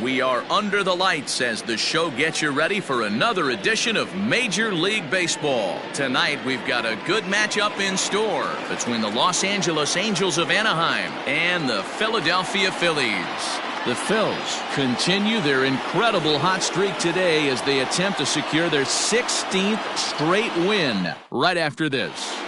We are under the lights as the show gets you ready for another edition of Major League Baseball. Tonight we've got a good matchup in store between the Los Angeles Angels of Anaheim and the Philadelphia Phillies. The Phils continue their incredible hot streak today as they attempt to secure their 16th straight win. Right after this,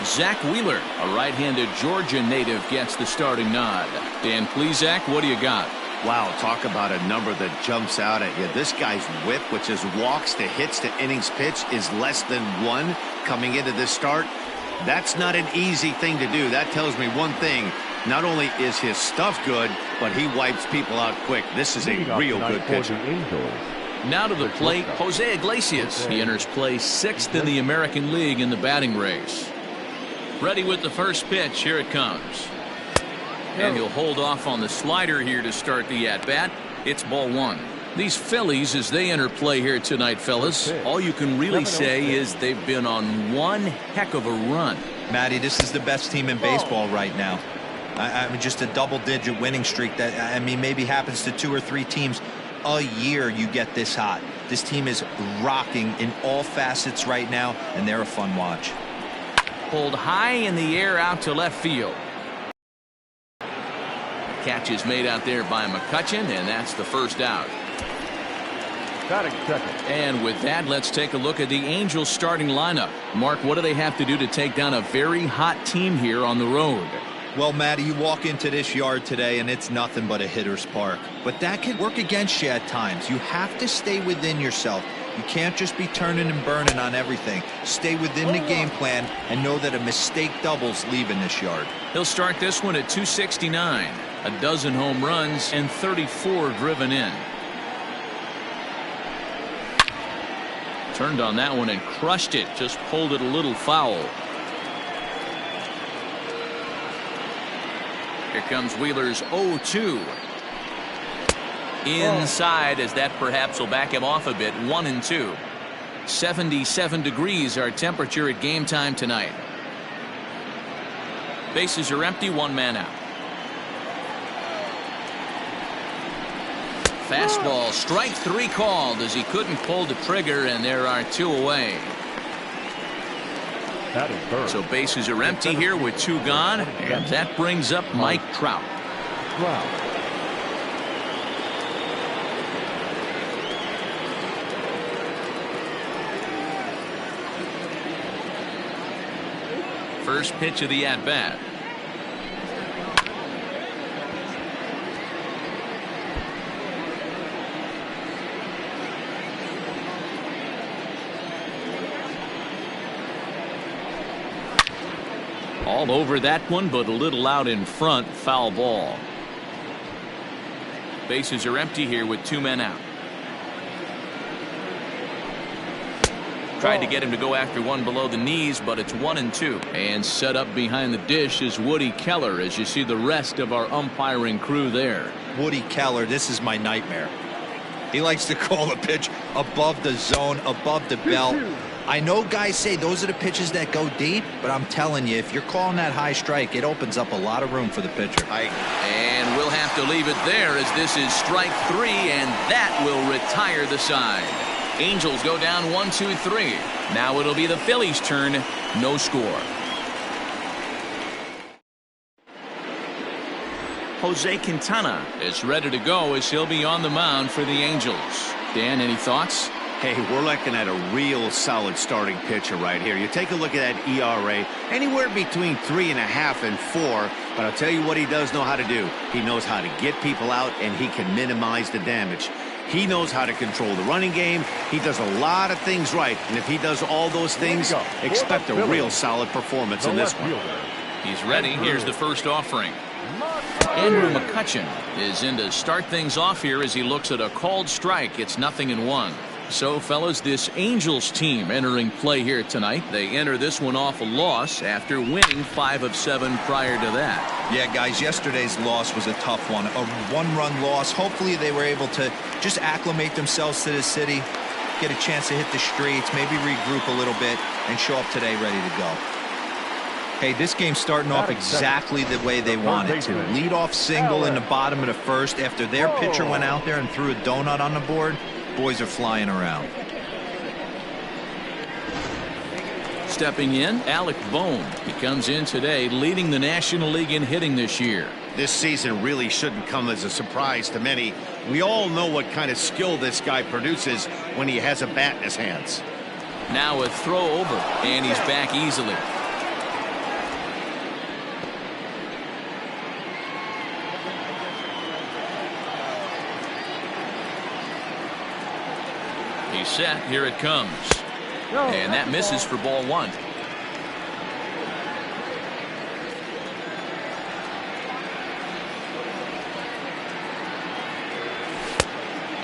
Zach Wheeler, a right-handed Georgia native, gets the starting nod. Dan, please, Zach, what do you got? Wow, talk about a number that jumps out at you. This guy's whip, which is walks to hits to innings pitch, is less than 1 coming into this start. That's not an easy thing to do. That tells me one thing. Not only is his stuff good, but he wipes people out quick. This is a real good pitcher. Now to the plate, Jose Iglesias. He enters play 6th in the American League in the batting race. Ready with the first pitch. Here it comes. And he'll hold off on the slider here to start the at-bat. It's ball 1. These Phillies, as they enter play here tonight, fellas, all you can really say is they've been on one heck of a run. Matty, this is the best team in baseball right now. I mean, just a double-digit winning streak that, I mean, maybe happens to 2 or 3 teams a year. You get this hot. This team is rocking in all facets right now, and they're a fun watch. Pulled high in the air out to left field. Catch is made out there by McCutchen, and that's the first out. And with that, let's take a look at the Angels starting lineup. Mark, what do they have to do to take down a very hot team here on the road? Well, Matty, you walk into this yard today and it's nothing but a hitter's park. But that can work against you at times. You have to stay within yourself. You can't just be turning and burning on everything. Stay within the game plan and know that a mistake doubles leaving this yard. He'll start this one at 269. A dozen home runs and 34 driven in. Turned on that one and crushed it. Just pulled it a little foul. Here comes Wheeler's 0-2. Inside, as that perhaps will back him off a bit. 1-2. 77 degrees our temperature at game time tonight. Bases are empty, 1 man out. Fastball, strike 3 called as he couldn't pull the trigger, and there are 2 away. So bases are empty here with 2 gone, and that brings up Mike Trout. First pitch of the at-bat. All over that one, but a little out in front. Foul ball. Bases are empty here with 2 men out. Tried to get him to go after one below the knees, but it's 1-2. And set up behind the dish is Woody Keller, as you see the rest of our umpiring crew there. Woody Keller, this is my nightmare. He likes to call the pitch above the zone, above the belt. I know guys say those are the pitches that go deep, but I'm telling you, if you're calling that high strike, it opens up a lot of room for the pitcher. And we'll have to leave it there, as this is strike 3, and that will retire the side. Angels go down 1-2-3. Now it'll be the Phillies' turn. No score. Jose Quintana is ready to go as he'll be on the mound for the Angels. Dan, any thoughts? Hey, we're looking at a real solid starting pitcher right here. You take a look at that ERA, anywhere between 3.5 and 4. But I'll tell you what he does know how to do. He knows how to get people out, and he can minimize the damage. He knows how to control the running game. He does a lot of things right. And if he does all those things, expect a real solid performance in this one. He's ready. Here's the first offering. Andrew McCutchen is in to start things off here as he looks at a called strike. It's 0-1. So, fellas, this Angels team entering play here tonight. They enter this one off a loss after winning 5 of 7 prior to that. Yeah, guys, yesterday's loss was a tough one. A 1-run loss. Hopefully they were able to just acclimate themselves to the city, get a chance to hit the streets, maybe regroup a little bit, and show up today ready to go. Hey, this game's starting off exactly the way they want it to. Lead off single in the bottom of the first after their pitcher went out there and threw a donut on the board. Boys are flying around. Stepping in, Alec Bohm. He comes in today leading the National League in hitting this year. This season really shouldn't come as a surprise to many. We all know what kind of skill this guy produces when he has a bat in his hands. Now a throw over, and he's back easily. He's set. Here it comes. And that misses for ball one.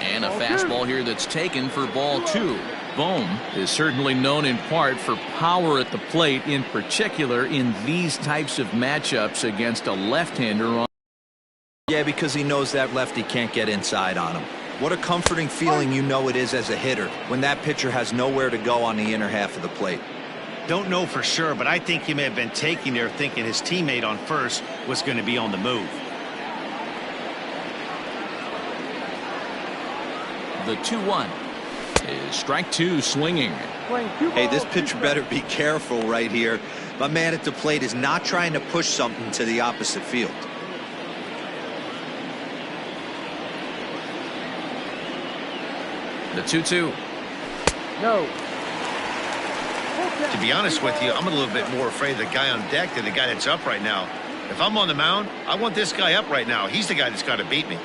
And a fastball here that's taken for ball two. Bohm is certainly known in part for power at the plate, in particular in these types of matchups against a left-hander. Yeah, because he knows that lefty can't get inside on him. What a comforting feeling you know it is as a hitter when that pitcher has nowhere to go on the inner half of the plate. Don't know for sure, but I think he may have been taking there thinking his teammate on first was going to be on the move. The 2-1 is strike two swinging. Hey, this pitcher better be careful right here. My man at the plate is not trying to push something to the opposite field. The 2-2. No. To be honest with you, I'm a little bit more afraid of the guy on deck than the guy that's up right now. If I'm on the mound, I want this guy up right now. He's the guy that's got to beat me.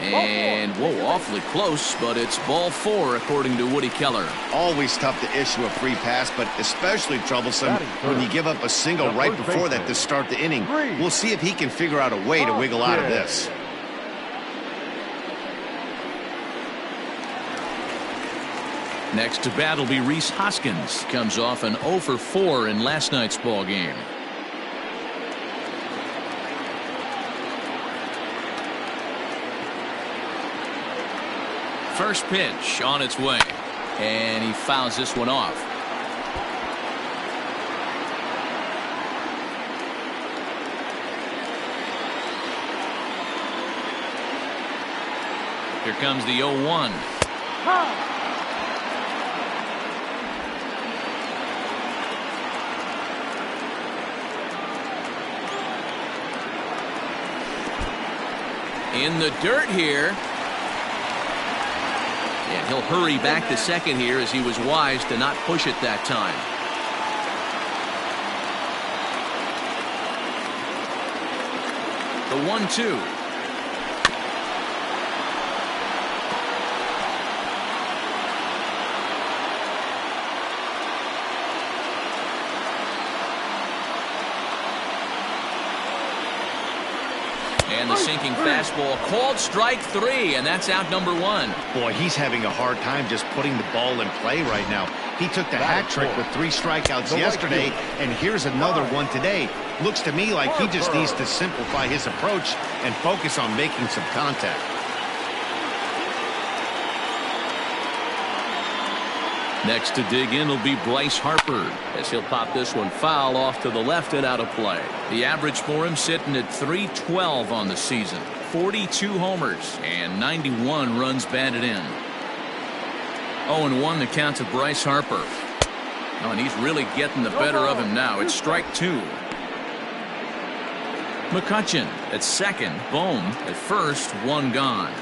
And, whoa, awfully close, but it's ball four, according to Woody Keller. Always tough to issue a free pass, but especially troublesome when you give up a single right before that to start the inning. We'll see if he can figure out a way to wiggle out of this. Next to bat will be Rhys Hoskins. Comes off an 0 for 4 in last night's ball game. First pitch on its way, and he fouls this one off. Here comes the 0-1. In the dirt here. And he'll hurry back to second here, as he was wise to not push it that time. The 1-2. And the sinking fastball called strike three, and that's out number one. Boy, he's having a hard time just putting the ball in play right now. He took the hat trick with 3 strikeouts yesterday, and here's another one today. Looks to me like he just needs to simplify his approach and focus on making some contact. Next to dig in will be Bryce Harper, as he'll pop this one foul off to the left and out of play. The average for him sitting at .312 on the season. 42 homers and 91 runs batted in. 0-1 the count to Bryce Harper. Oh, and he's really getting the better of him now. It's strike two. McCutchen at second. Bohm at first. One gone.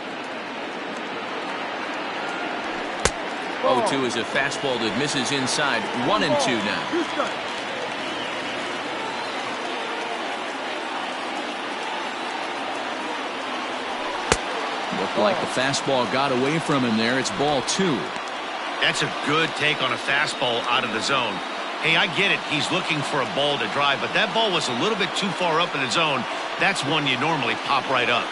0-2 is a fastball that misses inside. 1-2 now. Looked like the fastball got away from him there. It's ball two. That's a good take on a fastball out of the zone. Hey, I get it. He's looking for a ball to drive, but that ball was a little bit too far up in the zone. That's one you normally pop right up.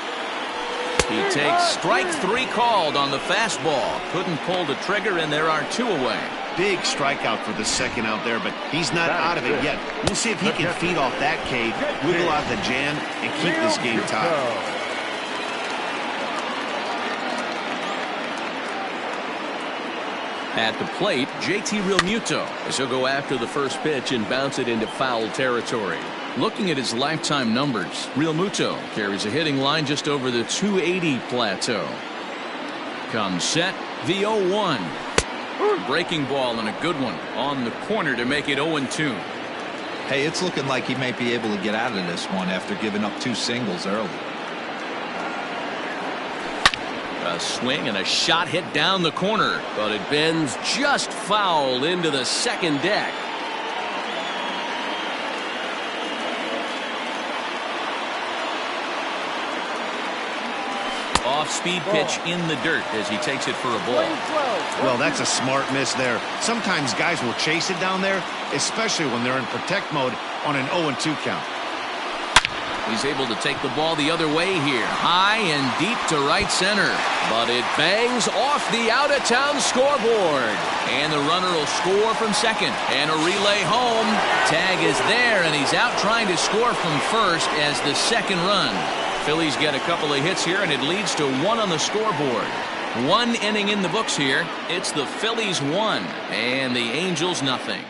He takes strike three called on the fastball. Couldn't pull the trigger, and there are 2 away. Big strikeout for the second out there, but he's not out of it yet. We'll see if he can feed off that K, wiggle out the jam, and keep this game tied. At the plate, JT Realmuto, as he'll go after the first pitch and bounce it into foul territory. Looking at his lifetime numbers, Realmuto carries a hitting line just over the 280 plateau. Comes set, the 0-1. Breaking ball and a good one on the corner to make it 0-2. Hey, it's looking like he might be able to get out of this one after giving up 2 singles early. A swing and a shot hit down the corner, but it bends just foul into the second deck. Off-speed pitch in the dirt as he takes it for a ball. Well, that's a smart miss there. Sometimes guys will chase it down there, especially when they're in protect mode on an 0-2 count. He's able to take the ball the other way here. High and deep to right center. But it bangs off the out-of-town scoreboard. And the runner will score from second. And a relay home. Tag is there, and he's out trying to score from first as the second run. Phillies get a couple of hits here, and it leads to 1 on the scoreboard. 1 inning in the books here. It's the Phillies 1 and the Angels nothing.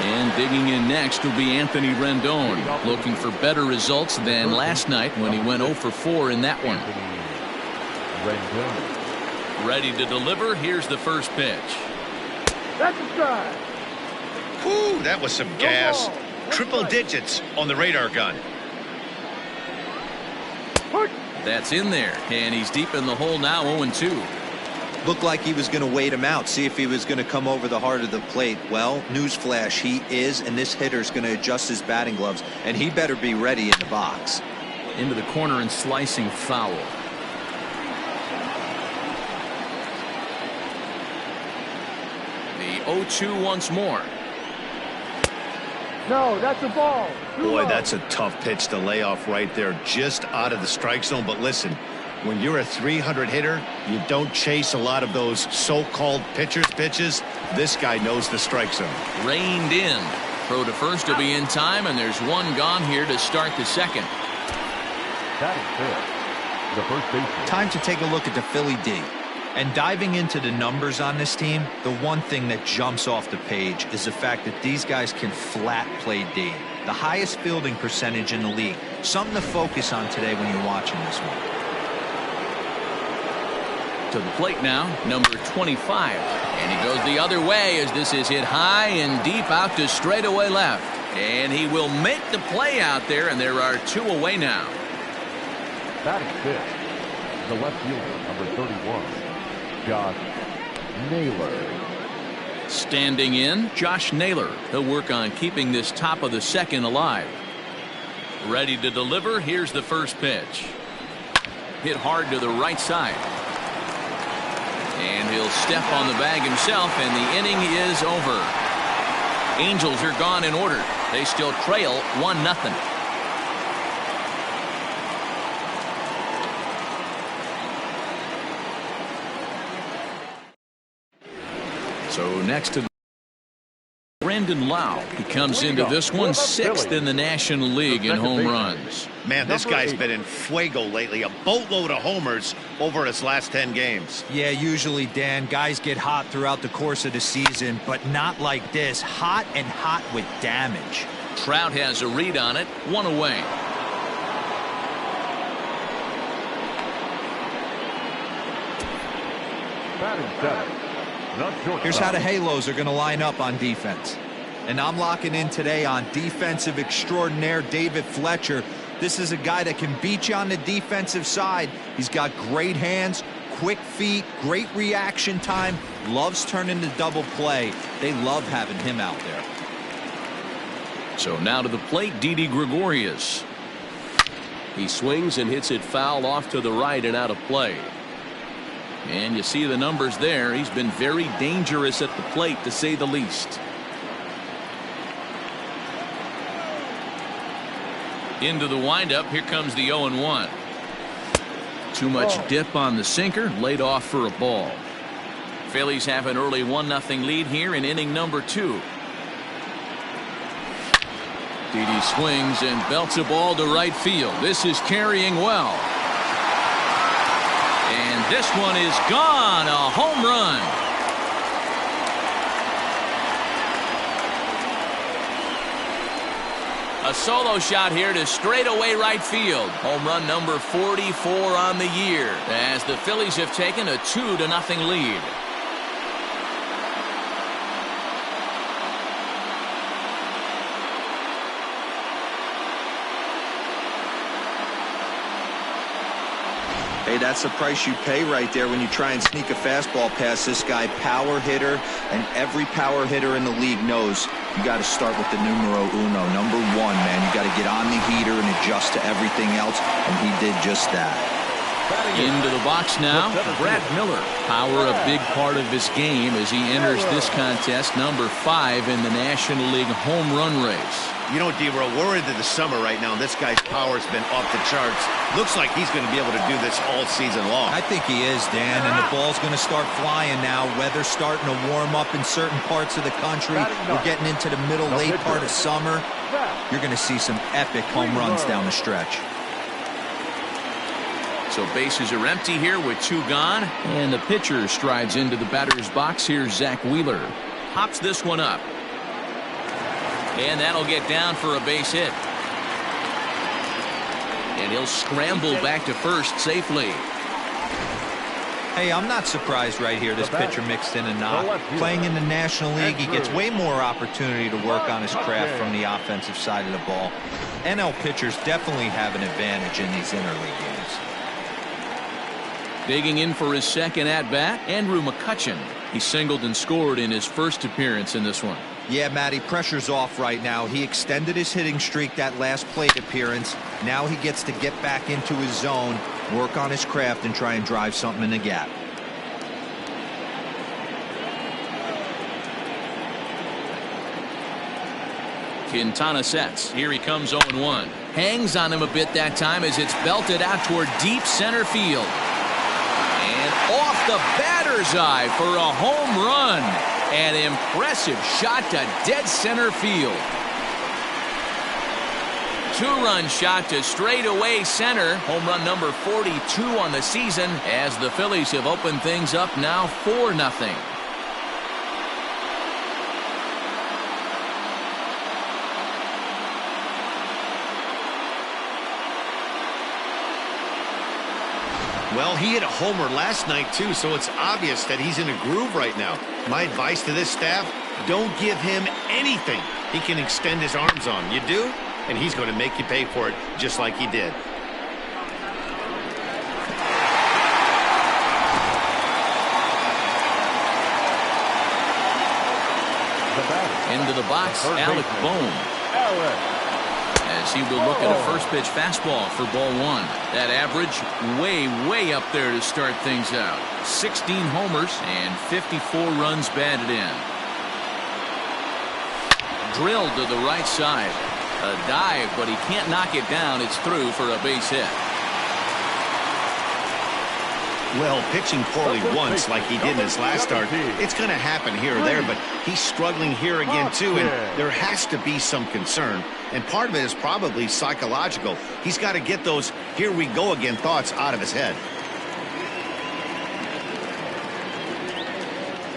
And digging in next will be Anthony Rendon, looking for better results than last night when he went 0 for 4 in that one. Ready to deliver. Here's the first pitch. That's a strike. Whew, that was some gas. Triple digits on the radar gun. That's in there, and he's deep in the hole now, 0-2. Looked like he was going to wait him out, see if he was going to come over the heart of the plate. Well, newsflash, he is, and this hitter's going to adjust his batting gloves, and he better be ready in the box. Into the corner and slicing foul. The 0-2 once more. No, that's a ball. Boy, that's a tough pitch to lay off right there, just out of the strike zone. But listen, when you're a 300 hitter, you don't chase a lot of those so-called pitcher's pitches. This guy knows the strike zone. Reined in. Throw to first will be in time, and there's 1 gone here to start the second. That is fair. The first baseman. Time to take a look at the Philly D. And diving into the numbers on this team, the one thing that jumps off the page is the fact that these guys can flat play D. The highest fielding percentage in the league. Something to focus on today when you're watching this one. To the plate now, number 25. And he goes the other way as this is hit high and deep out to straightaway left. And he will make the play out there, and there are 2 away now. That is fifth. The left fielder, number 31. Josh Naylor. Standing in, Josh Naylor. He'll work on keeping this top of the second alive. Ready to deliver. Here's the first pitch. Hit hard to the right side. And he'll step on the bag himself, and the inning is over. Angels are gone in order. They still trail 1-0. So next to Brandon Lau. He comes into this one 6th in the National League in home runs. Man, this guy's been in fuego lately. A boatload of homers over his last 10 games. Yeah, usually, Dan, guys get hot throughout the course of the season, but not like this. Hot and hot with damage. Trout has a read on it. 1 away. Batting seventh. Here's how the Halos are going to line up on defense. And I'm locking in today on defensive extraordinaire David Fletcher. This is a guy that can beat you on the defensive side. He's got great hands, quick feet, great reaction time, loves turning the double play. They love having him out there. So now to the plate, Didi Gregorius. He swings and hits it foul off to the right and out of play. And you see the numbers there. He's been very dangerous at the plate, to say the least. Into the windup. Here comes the 0-1. Too much dip on the sinker. Laid off for a ball. Phillies have an early 1-0 lead here in inning number 2. Didi swings and belts a ball to right field. This is carrying well. And This one is gone. A home run. A solo shot here to straightaway right field. Home run number 44 on the year, as the Phillies have taken a 2-0 lead. Hey, that's the price you pay right there when you try and sneak a fastball past this guy. Power hitter, and every power hitter in the league knows you got to start with the numero uno, number one, man. You got to get on the heater and adjust to everything else, and he did just that. Into the box now, Brad Miller. Power a big part of his game as he enters this contest, number 5 in the National League home run race. You know, D-Row, we're into the summer right now, and this guy's power's been off the charts. Looks like he's going to be able to do this all season long. I think he is, Dan, and the ball's going to start flying now. Weather's starting to warm up in certain parts of the country. We're getting into the middle, late part of summer. You're going to see some epic home runs down the stretch. So bases are empty here with 2 gone, and the pitcher strides into the batter's box. Here's Zach Wheeler. Pops this one up. And that'll get down for a base hit. And he'll scramble back to first safely. Hey, I'm not surprised right here. This pitcher mixed in a knock. Playing in the National League, he gets way more opportunity to work on his craft from the offensive side of the ball. NL pitchers definitely have an advantage in these interleague games. Digging in for his second at-bat, Andrew McCutchen. He singled and scored in his first appearance in this one. Yeah, Matty, pressure's off right now. He extended his hitting streak that last plate appearance. Now he gets to get back into his zone, work on his craft, and try and drive something in the gap. Quintana sets. Here he comes 0-1. Hangs on him a bit that time as it's belted out toward deep center field. And off the batter's eye for a home run. An impressive shot to dead center field. 2-run shot to straightaway center. Home run number 42 on the season, as the Phillies have opened things up now 4-0. Well, he hit a homer last night, too, so it's obvious that he's in a groove right now. My advice to this staff, don't give him anything he can extend his arms on. You do, and he's going to make you pay for it just like he did. Into the box, Alec Bohm. As he will look at a first pitch fastball for ball 1. That average way up there to start things out. 16 homers and 54 runs batted in. Drilled to the right side. A dive, but he can't knock it down. It's through for a base hit. Well, pitching poorly once like he did in his last start, it's going to happen here or there, but he's struggling here again too, and there has to be some concern, and part of it is probably psychological. He's got to get those here we go again thoughts out of his head.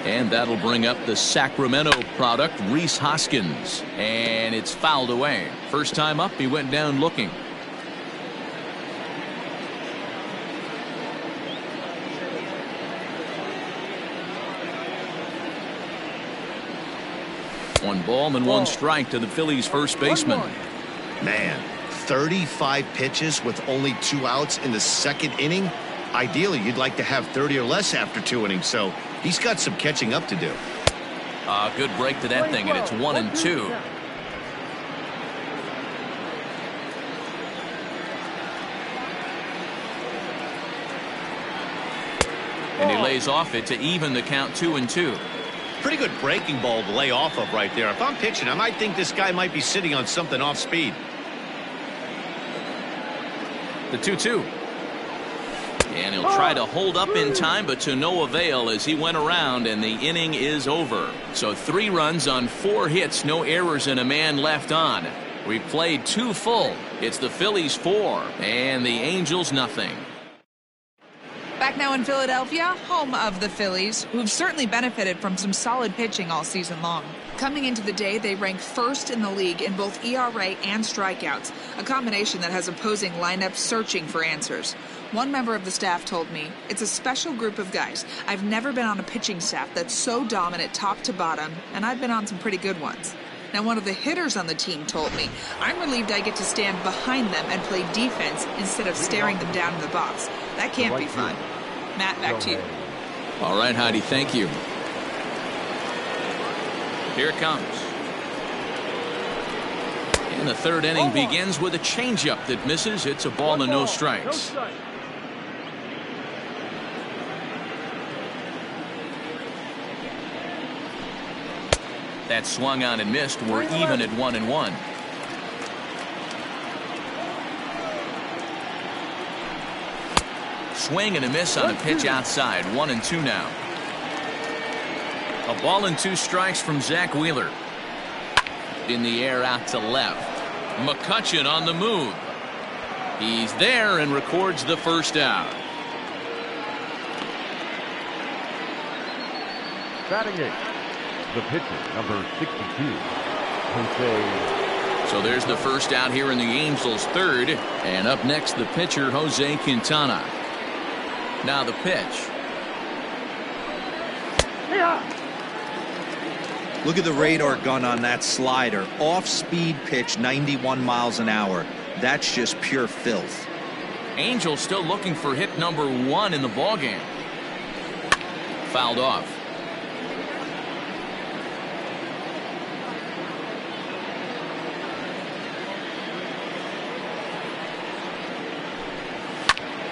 And that'll bring up the Sacramento product, Rhys Hoskins, and it's fouled away. First time up, he went down looking. One ball and 1 strike to the Phillies first baseman. Man, 35 pitches with only 2 outs in the second inning. Ideally, you'd like to have 30 or less after 2 innings, so he's got some catching up to do. Good break to that thing, and it's 1-2. And he lays off it to even the count 2-2. Pretty good breaking ball to lay off of right there. If I'm pitching, I might think this guy might be sitting on something off speed. The 2-2. And he'll try to hold up in time, but to no avail as he went around, and the inning is over. So 3 runs on 4 hits, no errors, and a man left on. We played 2 full. It's the Phillies 4 and the Angels nothing. Back now in Philadelphia, home of the Phillies, who've certainly benefited from some solid pitching all season long. Coming into the day, they rank first in the league in both ERA and strikeouts, a combination that has opposing lineups searching for answers. One member of the staff told me, "It's a special group of guys. I've never been on a pitching staff that's so dominant top to bottom, and I've been on some pretty good ones." Now, one of the hitters on the team told me, "I'm relieved I get to stand behind them and play defense instead of staring them down in the box. That can't be fun." Matt, back to you. All right, Heidi, thank you. Here it comes. And the third inning begins with a changeup that misses. It's a ball and no strikes. That swung on and missed. We're even at 1-1. Swing and a miss on a pitch outside. 1-2 now. A ball and 2 strikes from Zach Wheeler. In the air out to left. McCutchen on the move. He's there and records the first out. Batting 8. The pitcher, number 62, Jose. So there's the first out here in the Angels' third. And up next, the pitcher, Jose Quintana. Now the pitch. Look at the radar gun on that slider. Off-speed pitch, 91 miles an hour. That's just pure filth. Angels still looking for hit number 1 in the ballgame. Fouled off.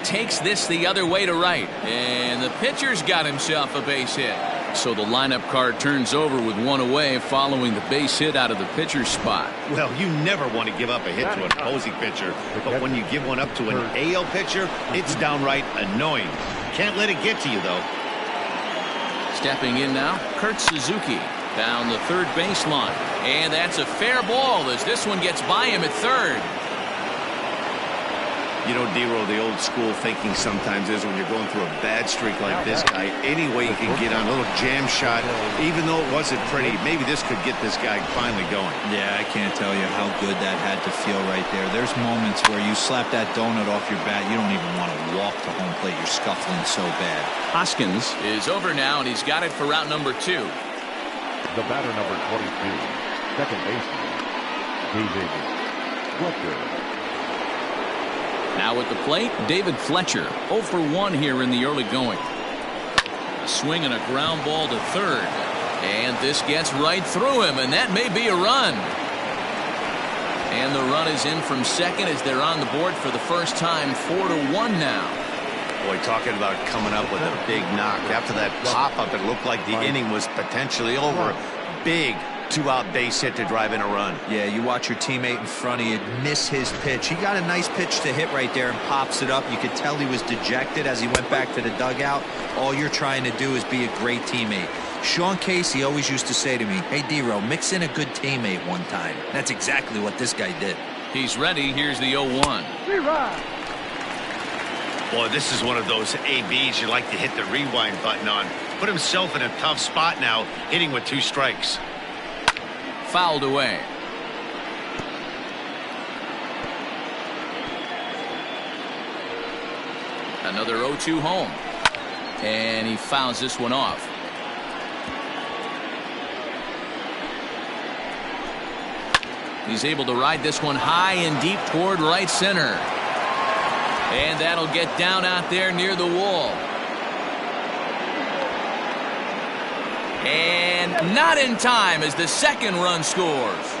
Takes this the other way to right, and the pitcher's got himself a base hit. So the lineup card turns over with 1 away following the base hit out of the pitcher's spot. Well, you never want to give up a hit to an opposing pitcher, but when you give one up to an AL pitcher, it's downright annoying. Can't let it get to you, though. Stepping in now, Kurt Suzuki down the third baseline, and that's a fair ball as this one gets by him at third. You know, D-Roll, the old school thinking sometimes is when you're going through a bad streak like this guy, any way you can get on a little jam shot, even though it wasn't pretty, maybe this could get this guy finally going. Yeah, I can't tell you how good that had to feel right there. There's moments where you slap that donut off your bat, you don't even want to walk to home plate. You're scuffling so bad. Hoskins is over now, and he's got it for route number 2. The batter, number 22, second baseman, David Fletcher. Now at the plate, David Fletcher, 0 for 1 here in the early going. A swing and a ground ball to third. And this gets right through him, and that may be a run. And the run is in from second as they're on the board for the first time, 4-1 now. Boy, talking about coming up with a big knock. After that pop-up, it looked like the inning was potentially over. Big 2-out base hit to drive in a run. Yeah, you watch your teammate in front of you miss his pitch. He got a nice pitch to hit right there and pops it up. You could tell he was dejected as he went back to the dugout. All you're trying to do is be a great teammate. Sean Casey always used to say to me, "Hey, D-Row, mix in a good teammate one time." That's exactly what this guy did. He's ready. Here's the 0-1. Boy, this is one of those ABs you like to hit the rewind button on. Put himself in a tough spot now, hitting with 2 strikes. Fouled away. Another 0-2 home. And he fouls this one off. He's able to ride this one high and deep toward right center. And that'll get down out there near the wall. And not in time as the second run scores.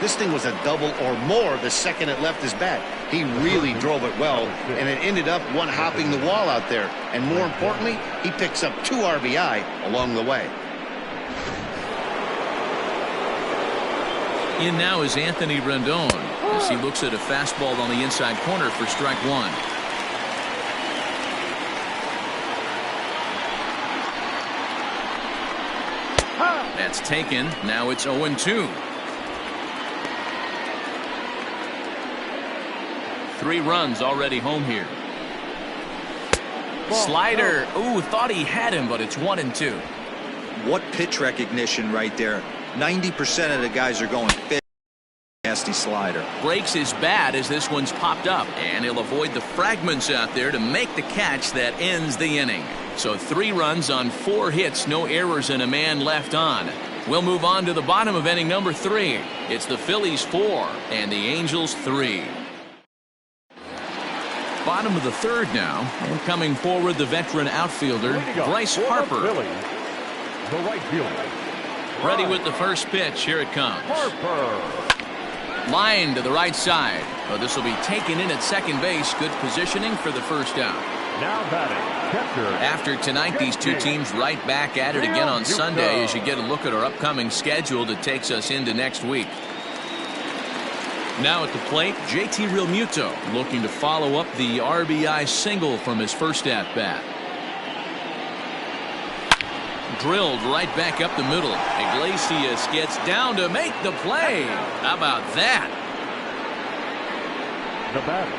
This thing was a double or more the second it left his bat. He really drove it well, and it ended up one-hopping the wall out there. And more importantly, he picks up 2 RBI along the way. In now is Anthony Rendon as he looks at a fastball on the inside corner for strike 1. That's taken. Now it's 0-2. 3 runs already home here. Slider. Ooh, thought he had him, but it's 1-2. What pitch recognition right there. 90% of the guys are going fit. Nasty slider. Breaks his bat as this one's popped up, and he'll avoid the fragments out there to make the catch that ends the inning. So 3 runs on 4 hits, no errors, and a man left on. We'll move on to the bottom of inning number 3. It's the Phillies 4 and the Angels 3. Bottom of the 3rd now, and coming forward the veteran outfielder Bryce Harper. The right fielder. Ready with the first pitch. Here it comes. Harper. Line to the right side. Well, this will be taken in at second base. Good positioning for the first out. Now batting, catcher. After tonight, these two teams right back at it again on Sunday as you get a look at our upcoming schedule that takes us into next week. Now at the plate, JT Realmuto looking to follow up the RBI single from his first at-bat. Drilled right back up the middle. Iglesias gets down to make the play. How about that? The batter,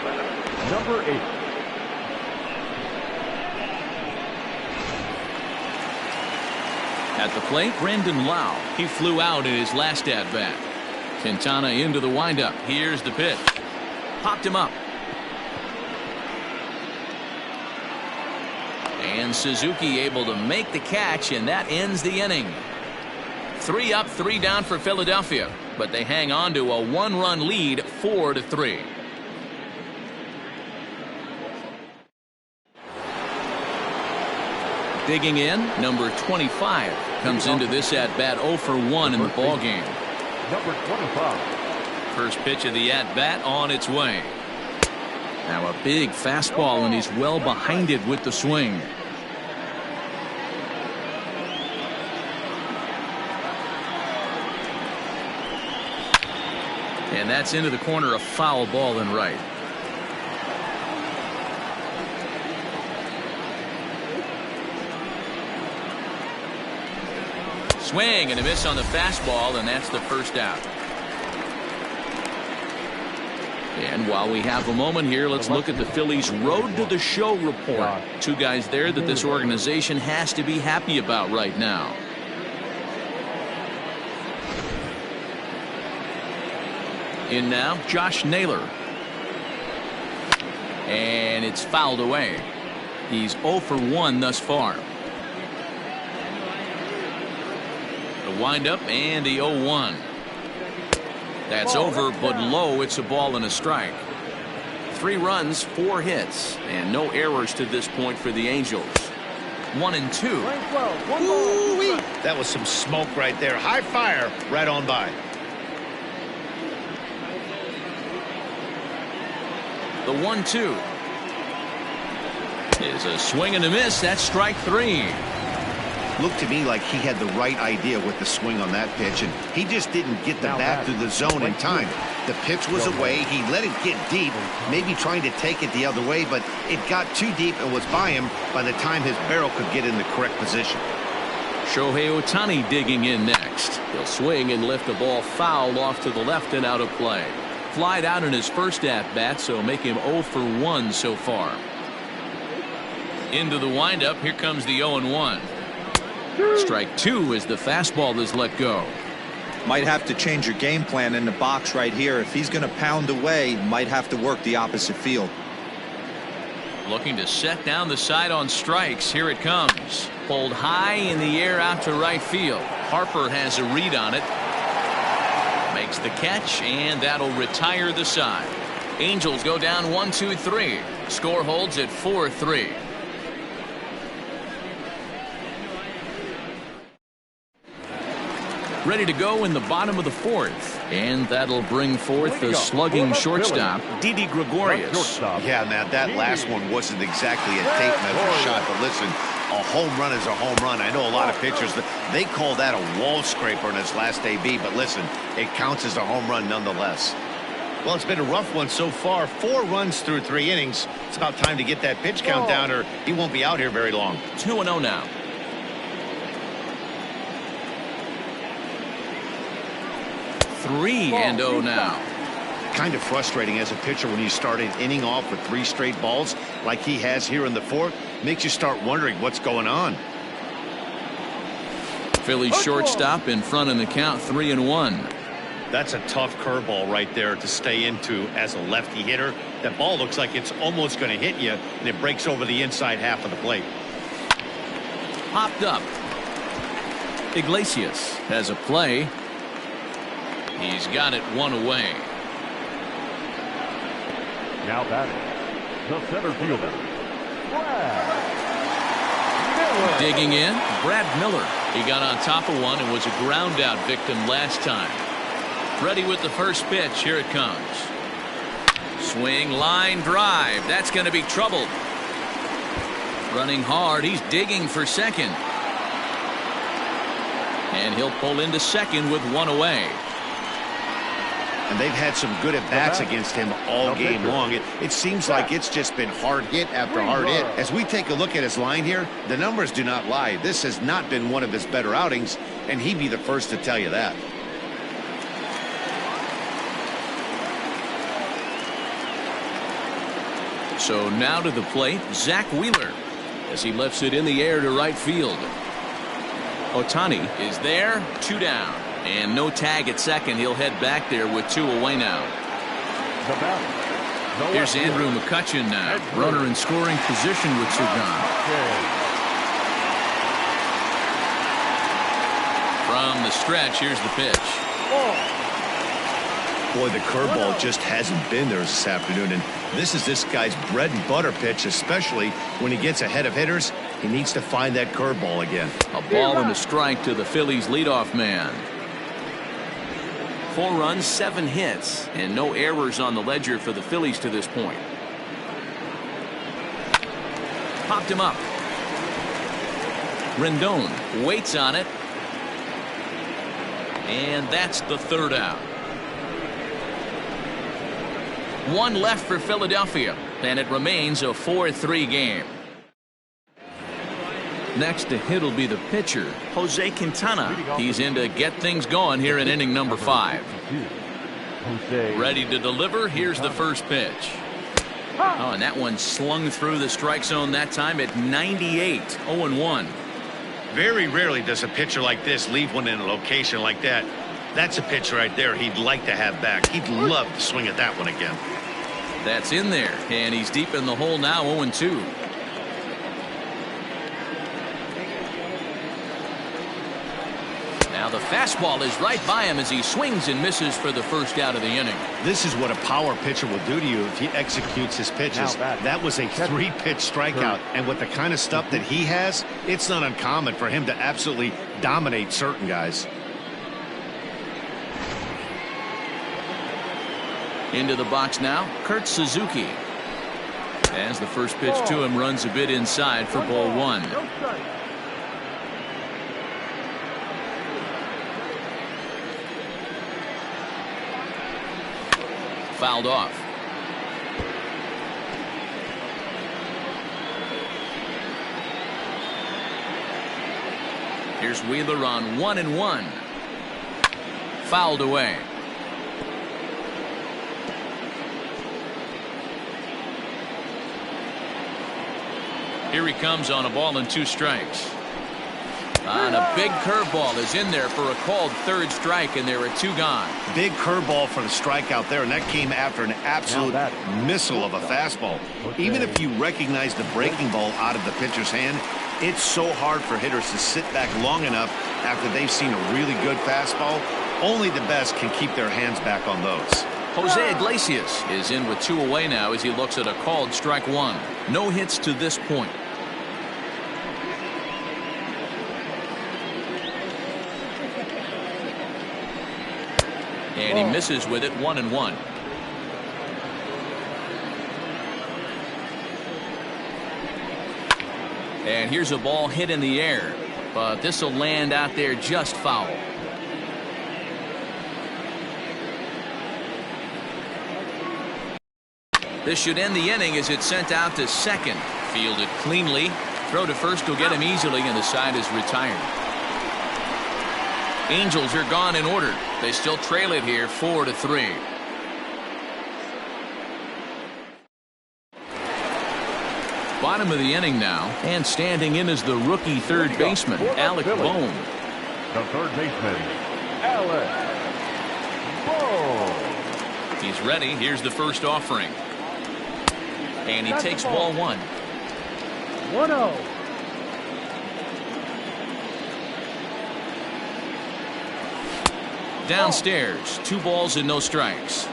number 8. At the plate, Brandon Lau. He flew out in his last at-bat. Quintana into the windup. Here's the pitch. Popped him up. And Suzuki able to make the catch, and that ends the inning. 3 up, 3 down for Philadelphia, but they hang on to a 1-run lead, 4-3. Digging in, number 25 comes into this at-bat 0 for 1 in the ballgame. Number 25. First pitch of the at-bat on its way. Now a big fastball, and he's well behind it with the swing. And that's into the corner, a foul ball and right. Swing and a miss on the fastball, and that's the first out. And while we have a moment here, let's look at the Phillies' Road to the Show report. 2 guys there that this organization has to be happy about right now. In now, Josh Naylor. And it's fouled away. He's 0 for 1 thus far. The windup and the 0-1. That's over, but low. It's a ball and a strike. 3 runs, 4 hits, and no errors to this point for the Angels. 1-2. Ooh-wee. That was some smoke right there. High fire right on by. The 1-2 is a swing and a miss. That's strike 3. Looked to me like he had the right idea with the swing on that pitch, and he just didn't get the bat through the zone in time. The pitch was away. He let it get deep, maybe trying to take it the other way, but it got too deep and was by him by the time his barrel could get in the correct position. Shohei Ohtani digging in next. He'll swing and lift the ball foul off to the left and out of play. Flied out in his first at-bat, so make him 0 for 1 so far. Into the windup. Here comes the 0-1. Strike 2 as the fastball is let go. Might have to change your game plan in the box right here. If he's going to pound away, might have to work the opposite field. Looking to set down the side on strikes. Here it comes. Pulled high in the air out to right field. Harper has a read on it. Makes the catch, and that'll retire the side. Angels go down 1-2-3. Score holds at 4-3. Ready to go in the bottom of the 4th, and that'll bring forth the slugging shortstop, Didi Gregorius. Yeah, man, that last one wasn't exactly a tape measure shot, but listen, a home run is a home run. I know a lot of pitchers, they call that a wall scraper in his last AB, but listen, it counts as a home run nonetheless. Well, it's been a rough one so far. 4 runs through 3 innings. It's about time to get that pitch count down, or he won't be out here very long. 2-0 now. 3-0 now. Kind of frustrating as a pitcher when you start an inning off with 3 straight balls like he has here in the 4th. Makes you start wondering what's going on. Phillies shortstop in front in the count, 3-1. That's a tough curveball right there to stay into as a lefty hitter. That ball looks like it's almost going to hit you, and it breaks over the inside half of the plate. Popped up. Iglesias has a play. He's got it 1 away. Now batting, the center fielder, Digging in, Brad Miller. He got on top of one and was a ground out victim last time. Ready with the first pitch. Here it comes. Swing, line drive. That's going to be trouble. Running hard. He's digging for second. And he'll pull into second with 1 away. And they've had some good at-bats against him all game long. It seems like it's just been hard hit after hard hit. As we take a look at his line here, the numbers do not lie. This has not been one of his better outings, and he'd be the first to tell you that. So now to the plate, Zach Wheeler, as he lifts it in the air to right field. Ohtani is there, 2 down. And no tag at second. He'll head back there with 2 away now. Here's Andrew McCutchen now. Runner in scoring position with 2 gone. From the stretch, here's the pitch. Boy, the curveball just hasn't been there this afternoon, and this is this guy's bread and butter pitch, especially when he gets ahead of hitters. He needs to find that curveball again. A ball and a strike to the Phillies leadoff man. 4 runs, 7 hits, and no errors on the ledger for the Phillies to this point. Popped him up. Rendon waits on it. And that's the 3rd out. 1 left for Philadelphia, and it remains a 4-3 game. Next to hit will be the pitcher, Jose Quintana. He's in to get things going here in inning number 5. Ready to deliver. Here's the first pitch. Oh, and that one slung through the strike zone that time at 98. 0-1. Very rarely does a pitcher like this leave one in a location like that. That's a pitch right there he'd like to have back. He'd love to swing at that one again. That's in there, and he's deep in the hole now, 0-2. Now the fastball is right by him as he swings and misses for the first out of the inning. This is what a power pitcher will do to you if he executes his pitches. That was a 3-pitch strikeout, and with the kind of stuff that he has, it's not uncommon for him to absolutely dominate certain guys. Into the box now, Kurt Suzuki. As the first pitch to him runs a bit inside for ball 1. Fouled off. Here's Wheeler on 1-1. Fouled away. Here he comes on a ball and 2 strikes. And a big curveball is in there for a called 3rd strike, and there are 2 gone. Big curveball for the strikeout there, and that came after an absolute missile of a fastball. Even if you recognize the breaking ball out of the pitcher's hand, it's so hard for hitters to sit back long enough after they've seen a really good fastball. Only the best can keep their hands back on those. Jose Iglesias is in with 2 away now as he looks at a called strike 1. No hits to this point. And he misses with it, 1-1. And here's a ball hit in the air, but this will land out there just foul. This should end the inning as it's sent out to second. Fielded cleanly. Throw to first will get him easily, and the side is retired. Angels are gone in order. They still trail it here 4-3. Bottom of the inning now, and standing in is the rookie third baseman, Alec Bohm. The third baseman, Alec Bohm. He's ready. Here's the first offering. And he takes ball one. 1-0. Downstairs, 2 balls and no strikes.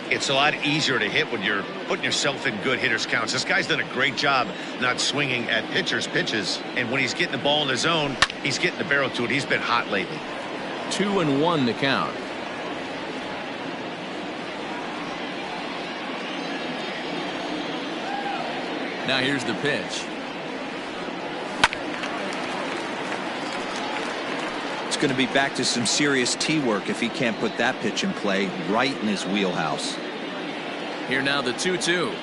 It's a lot easier to hit when you're putting yourself in good hitters counts. This guy's done a great job not swinging at pitchers' pitches. And when he's getting the ball in the zone, he's getting the barrel to it. He's been hot lately. 2-1 the count. Now here's the pitch. It's going to be back to some serious tee work if he can't put that pitch in play right in his wheelhouse. Here now the 2-2.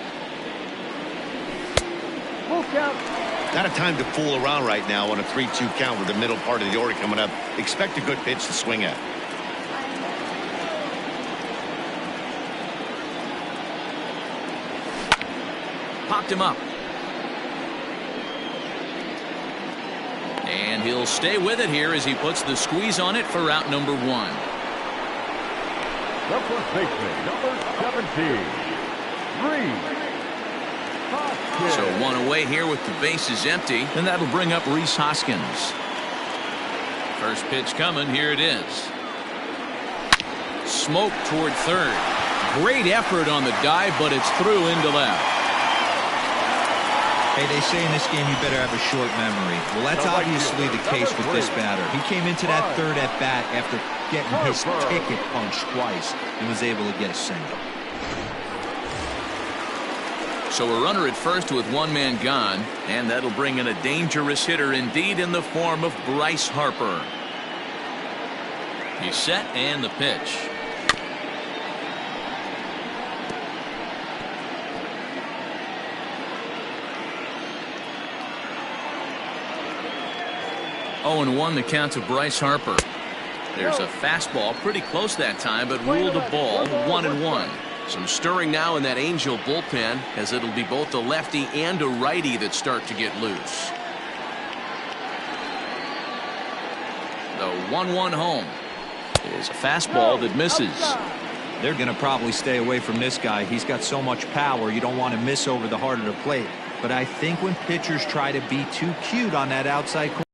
Not a time to fool around right now on a 3-2 count with the middle part of the order coming up. Expect a good pitch to swing at. Popped him up. And he'll stay with it here as he puts the squeeze on it for out number 1. The first baseman, number 17, So 1 away here with the bases empty, and that'll bring up Rhys Hoskins. First pitch coming. Here it is. Smoke toward third. Great effort on the dive, but it's through into left. Hey, they say in this game you better have a short memory. Well, that's obviously the case with this batter. He came into that third at bat after getting his ticket punched twice and was able to get a single. So a runner at first with 1 man gone, and that'll bring in a dangerous hitter indeed in the form of Bryce Harper. He's set, and the pitch. Oh, and 1 the count to Bryce Harper. There's a fastball pretty close that time, but ruled a ball. 1-1. Some stirring now in that Angel bullpen, as it'll be both a lefty and a righty that start to get loose. The 1-1 home is a fastball that misses. They're going to probably stay away from this guy. He's got so much power, you don't want to miss over the heart of the plate. But I think when pitchers try to be too cute on that outside corner,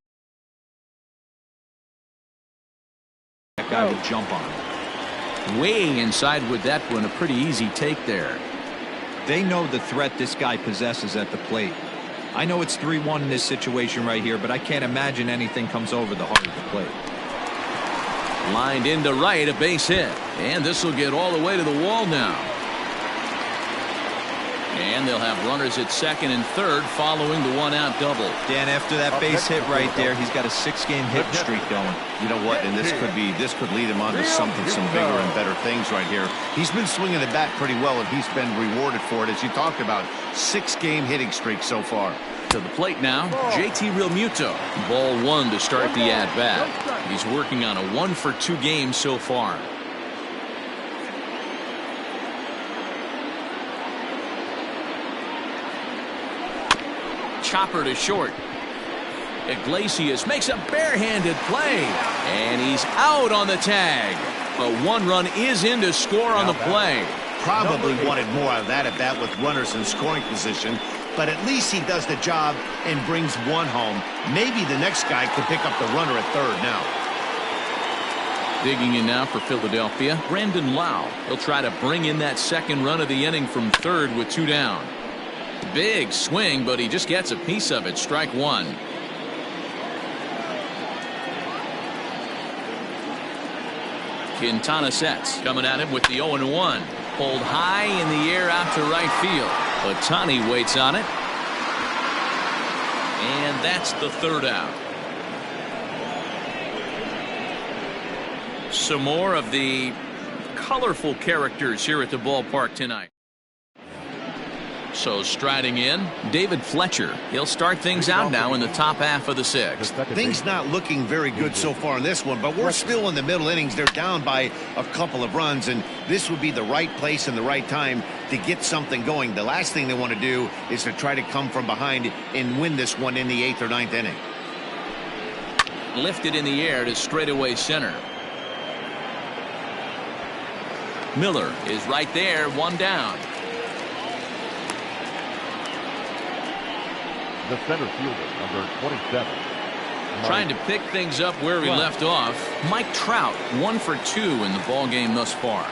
that guy will jump on him. Way inside with that one, a pretty easy take there. They know the threat this guy possesses at the plate. I know it's 3-1 in this situation right here, but I can't imagine anything comes over the heart of the plate. Lined into right, a base hit. And this will get all the way to the wall now. And they'll have runners at second and third following the 1-out double. Dan, after that base hit right there, he's got a 6-game hit streak going. You know what? And this could lead him on to some bigger and better things right here. He's been swinging the bat pretty well, and he's been rewarded for it, as you talked about. 6-game hitting streak so far. To the plate now, JT Realmuto. Ball 1 to start the at-bat. He's working on a 1-for-2 game so far. Chopper to short. Iglesias makes a barehanded play, and he's out on the tag. A 1-run is in to score on the play. Probably wanted more out of that at bat with runners in scoring position, but at least he does the job and brings 1 home. Maybe the next guy could pick up the runner at third now. Digging in now for Philadelphia, Brandon Lau. He'll try to bring in that second run of the inning from third with 2 down. Big swing, but he just gets a piece of it. Strike 1. Quintana sets, coming at him with the 0-1. Pulled high in the air out to right field. Ohtani waits on it. And that's the 3rd out. Some more of the colorful characters here at the ballpark tonight. So striding in, David Fletcher. He'll start things out now in the top half of the sixth. Things not looking very good so far in this one, but we're still in the middle innings. They're down by a couple of runs, and this would be the right place and the right time to get something going. The last thing they want to do is to try to come from behind and win this one in the 8th or 9th inning. Lifted in the air to straightaway center. Miller is right there, one down. The center fielder, number 27. Trying to pick things up where we left off. Mike Trout, 1 for 2 in the ball game thus far.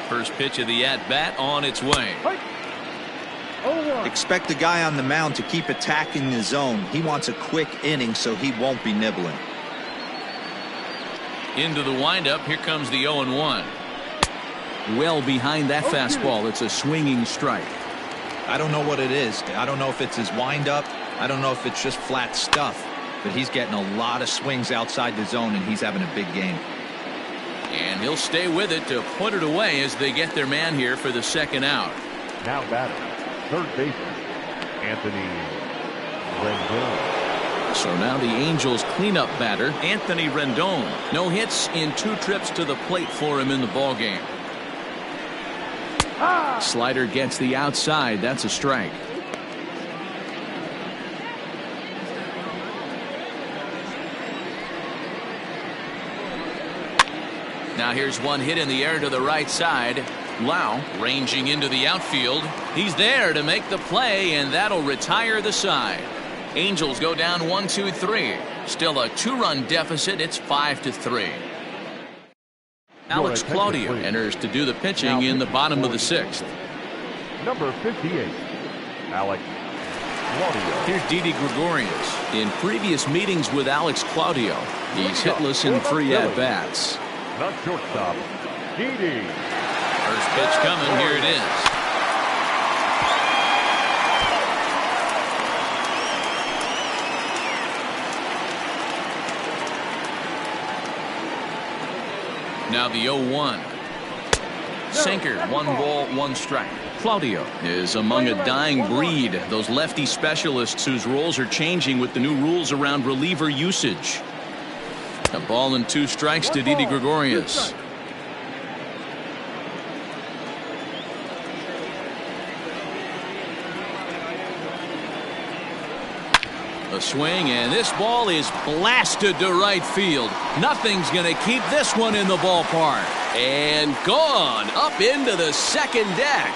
First pitch of the at-bat on its way. Expect the guy on the mound to keep attacking the zone. He wants a quick inning so he won't be nibbling. Into the windup. Here comes the 0-1. Well behind that fastball. It's a swinging strike. I don't know what it is. I don't know if it's his windup. I don't know if it's just flat stuff. But he's getting a lot of swings outside the zone, and he's having a big game. And he'll stay with it to put it away as they get their man here for the second out. Now batting, third baseman, Anthony Rendon. So now the Angels cleanup batter, Anthony Rendon. No hits in 2 trips to the plate for him in the ballgame. Slider gets the outside. That's a strike. Now here's one hit in the air to the right side. Lau ranging into the outfield. He's there to make the play, and that'll retire the side. Angels go down 1-2-3. Still a 2-run deficit. It's 5-3. Alex Claudio enters to do the pitching in the bottom of the 6th. Number 58, Alex Claudio. Here's Didi Gregorius. In previous meetings with Alex Claudio, he's hitless in 3 at-bats. The shortstop, Didi. First pitch coming. Here it is. Now the 0-1. Sinker, 1 ball, 1 strike. Claudio is among a dying breed. Those lefty specialists whose roles are changing with the new rules around reliever usage. A ball and 2 strikes to Didi Gregorius. A swing, and this ball is blasted to right field. Nothing's going to keep this one in the ballpark. And gone up into the second deck.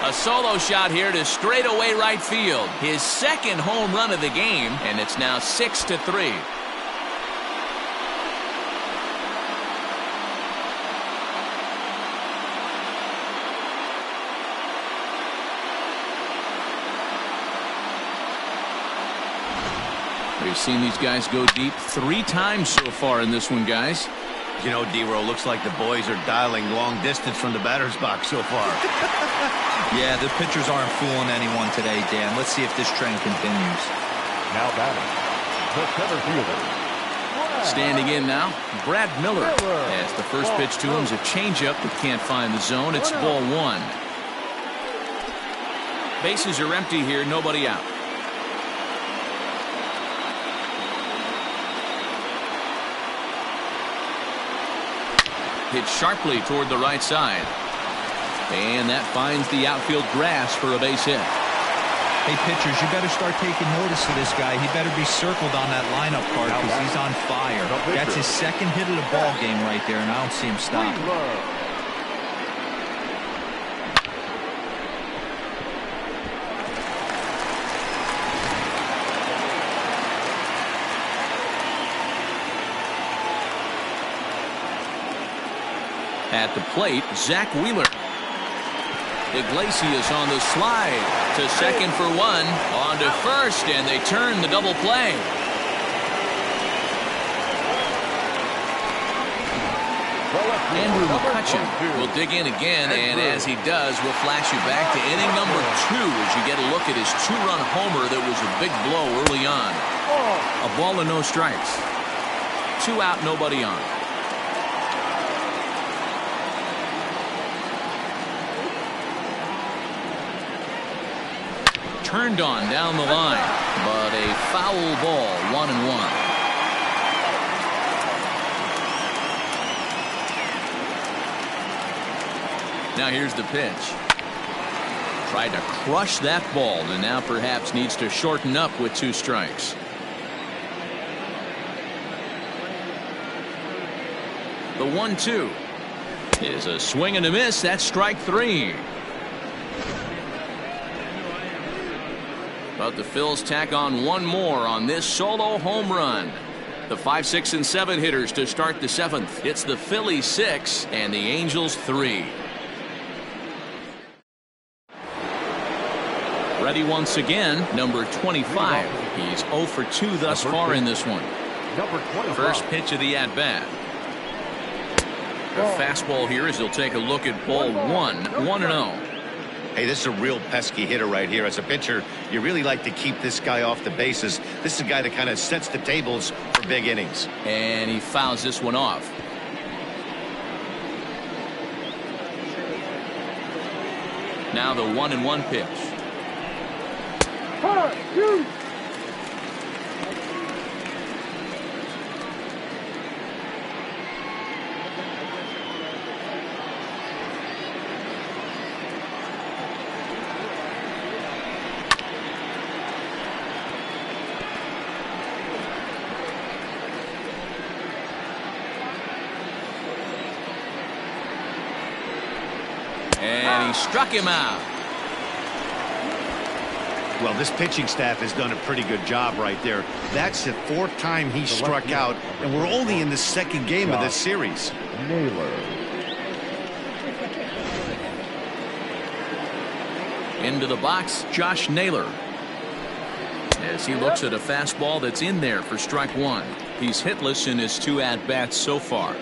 A solo shot here to straightaway right field. His second home run of the game, and it's now 6-3. We've seen these guys go deep 3 times so far in this one, guys. You know, D-Row, looks like the boys are dialing long distance from the batter's box so far. Yeah, the pitchers aren't fooling anyone today, Dan. Let's see if this trend continues. Now batting, the center fielder. Standing in now, Brad Miller. As the first pitch to him is a changeup that can't find the zone. It's ball 1. Bases are empty here, nobody out. Hit sharply toward the right side. And that finds the outfield grass for a base hit. Hey, pitchers, you better start taking notice of this guy. He better be circled on that lineup card because he's on fire. That's his second hit of the ball game right there, and I don't see him stop. At the plate, Zach Wheeler. Iglesias on the slide to second for 1. On to first, and they turn the double play. Andrew McCutcheon will dig in again, and as he does, we'll flash you back to inning number 2 as you get a look at his 2-run homer that was a big blow early on. A ball and no strikes. 2 out, nobody on. turned on down the line, but a foul ball, 1-1. Now here's the pitch. Tried to crush that ball, and now perhaps needs to shorten up with 2 strikes. The 1-2 is a swing and a miss. That's strike 3. But the Phils tack on one more on this solo home run. The 5, 6, and 7 hitters to start the 7th. It's the Phillies 6 and the Angels 3. Ready once again, number 25. He's 0 for 2 thus far in this one. First pitch of the at-bat. A fastball here as he'll take a look at ball 1, 1-0. Hey, this is a real pesky hitter right here. As a pitcher, you really like to keep this guy off the bases. This is a guy that kind of sets the tables for big innings. And he fouls this one off. Now the 1-1 pitch. And he struck him out. Well, this pitching staff has done a pretty good job right there. That's the 4th time he struck out, and we're only in the 2nd game of this series. Into the box, Josh Naylor. As he looks at a fastball that's in there for strike 1. He's hitless in his 2 at-bats so far.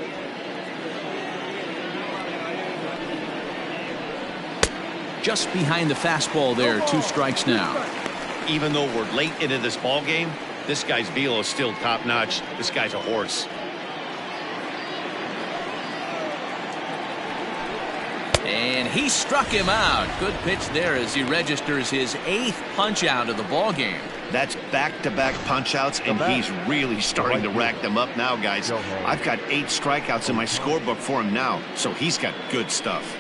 Just behind the fastball there, 2 strikes now. Even though we're late into this ball game, this guy's velo is still top-notch. This guy's a horse. And he struck him out. Good pitch there as he registers his 8th punch-out of the ball game. That's back-to-back punch-outs, and he's really starting to rack them up now, guys. I've got 8 strikeouts in my scorebook for him now, so he's got good stuff.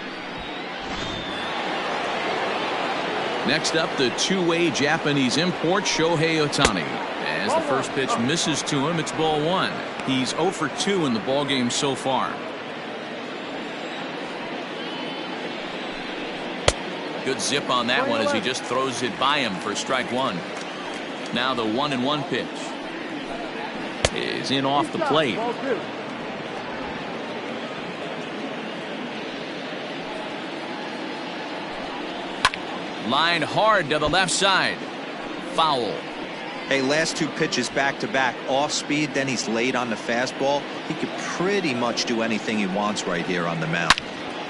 Next up, the 2-way Japanese import, Shohei Ohtani. As the first pitch misses to him, it's ball 1. He's 0 for 2 in the ball game so far. Good zip on that one as he just throws it by him for strike 1. Now the 1-1 pitch is in off the plate. Lined hard to the left side. Foul. Hey, last 2 pitches back-to-back, off speed, then he's late on the fastball. He could pretty much do anything he wants right here on the mound.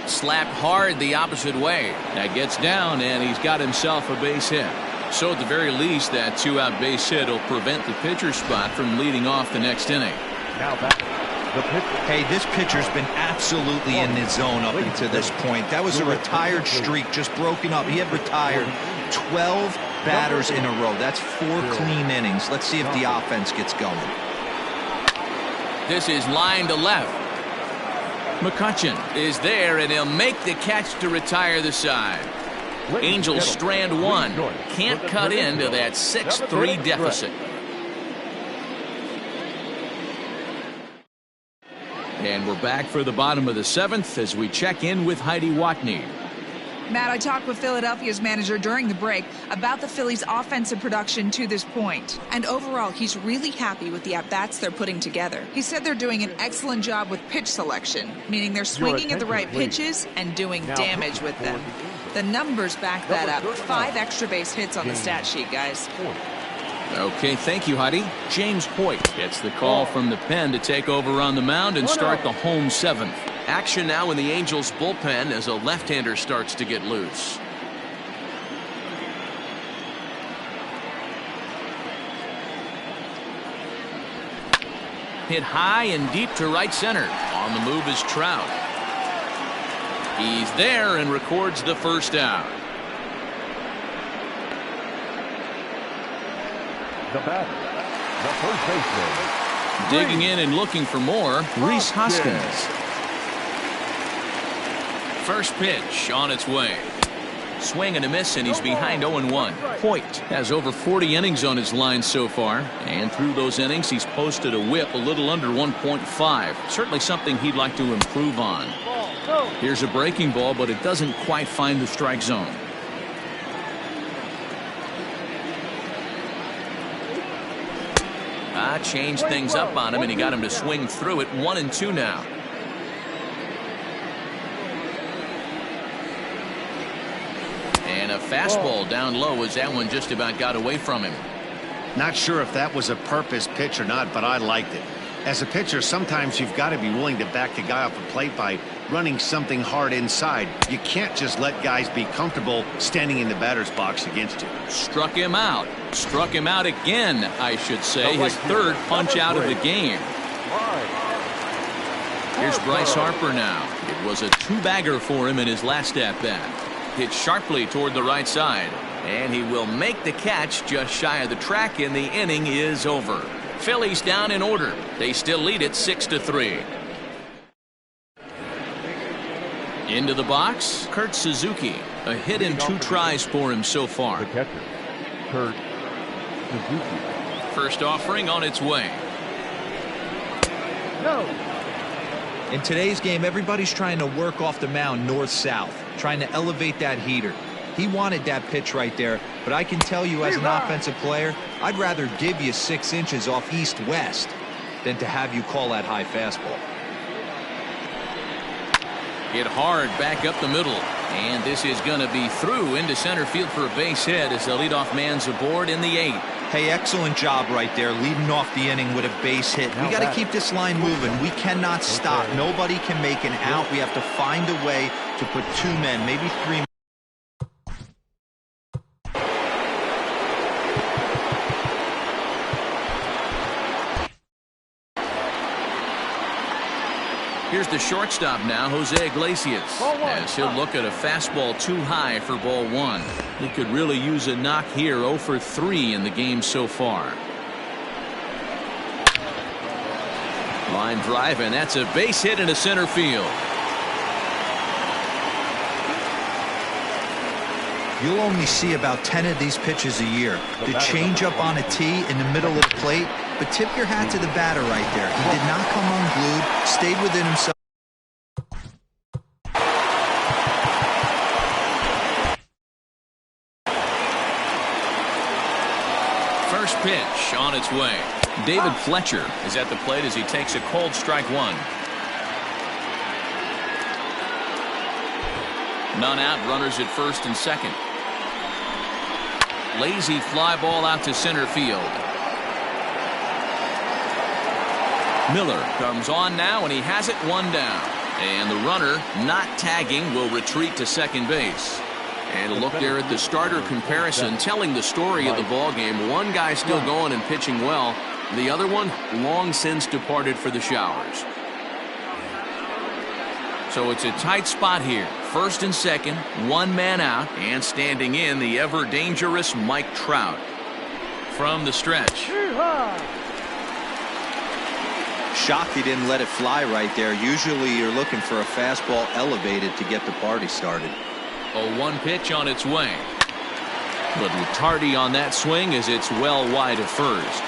Slapped hard the opposite way. That gets down, and he's got himself a base hit. So at the very least, that 2-out base hit will prevent the pitcher's spot from leading off the next inning. Now back. Hey, this pitcher's been absolutely in his zone up until this point. That was a retired streak, just broken up. He had retired 12 batters in a row. That's 4 clean innings. Let's see if the offense gets going. This is line to left. McCutchen is there, and he'll make the catch to retire the side. Angels strand 1. Can't cut into that 6-3 deficit. And we're back for the bottom of the 7th as we check in with Heidi Watney. Matt, I talked with Philadelphia's manager during the break about the Phillies' offensive production to this point. And overall, he's really happy with the at-bats they're putting together. He said they're doing an excellent job with pitch selection, meaning they're swinging at the right pitches and doing damage with them. The numbers back that up. 5 extra base hits on the stat sheet, guys. Okay, thank you, Heidi. James Hoyt gets the call from the pen to take over on the mound and start the home 7th. Action now in the Angels bullpen as a left-hander starts to get loose. Hit high and deep to right center. On the move is Trout. He's there and records the first out. The batter, the first baseman. Digging in and looking for more, Rhys Hoskins. First pitch on its way. Swing and a miss, and he's behind 0-1. Hoyt has over 40 innings on his line so far, and through those innings he's posted a whip a little under 1.5. Certainly something he'd like to improve on. Here's a breaking ball, but it doesn't quite find the strike zone. Changed things up on him, and he got him to swing through it. 1-2 now. And a fastball down low as that one just about got away from him. Not sure if that was a purpose pitch or not, but I liked it. As a pitcher, sometimes you've got to be willing to back the guy off the plate by running something hard inside. You can't just let guys be comfortable standing in the batter's box against you. Struck him out. Struck him out again, I should say. His third punch out of the game. Here's Bryce Harper now. It was a two-bagger for him in his last at-bat. Hit sharply toward the right side, and he will make the catch just shy of the track, and the inning is over. Phillies down in order. They still lead it 6-3. Into the box, Kurt Suzuki. A hit in 2 tries for him so far. The catcher, Kurt Suzuki. First offering on its way. In today's game, everybody's trying to work off the mound north-south, trying to elevate that heater. He wanted that pitch right there, but I can tell you as an offensive player, I'd rather give you 6 inches off east-west than to have you call that high fastball. Hit hard back up the middle, and this is going to be through into center field for a base hit as the leadoff man's aboard in the 8th. Hey, excellent job right there, leading off the inning with a base hit. We got to keep this line moving. We cannot stop. Nobody can make an out. We have to find a way to put 2 men, maybe 3 men. Here's the shortstop now, Jose Iglesias, as he'll look at a fastball too high for ball 1. He could really use a knock here. 0 for 3 in the game so far. Line drive, and that's a base hit into center field. You'll only see about 10 of these pitches a year. The changeup on a tee in the middle of the plate, but tip your hat to the batter right there. He did not come unglued, stayed within himself. First pitch on its way. David Fletcher is at the plate as he takes a cold strike 1. None out, runners at first and second. Lazy fly ball out to center field. Miller comes on now, and he has it 1 down. And the runner, not tagging, will retreat to second base. And a look there at the starter comparison, telling the story of the ball game. One guy still going and pitching well. The other one long since departed for the showers. So it's a tight spot here. First and second, 1 man out, and standing in the ever dangerous Mike Trout. From the stretch. Shocked he didn't let it fly right there. Usually you're looking for a fastball elevated to get the party started. 0-1 pitch on its way. Little tardy on that swing as it's well wide of first.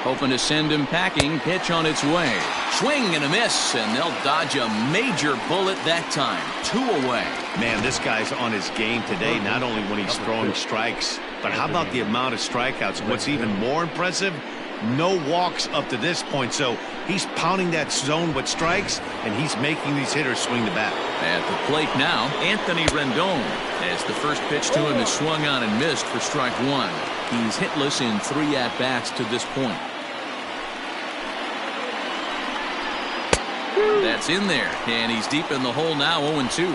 Hoping to send him packing. Pitch on its way. Swing and a miss, and they'll dodge a major bullet that time. 2 away. Man, this guy's on his game today, not only when he's throwing strikes, but how about the amount of strikeouts? What's even more impressive, no walks up to this point. So he's pounding that zone with strikes, and he's making these hitters swing the bat. At the plate now, Anthony Rendon, as the first pitch to him is swung on and missed for strike 1. He's hitless in 3 at-bats to this point. That's in there, and he's deep in the hole now, 0-2.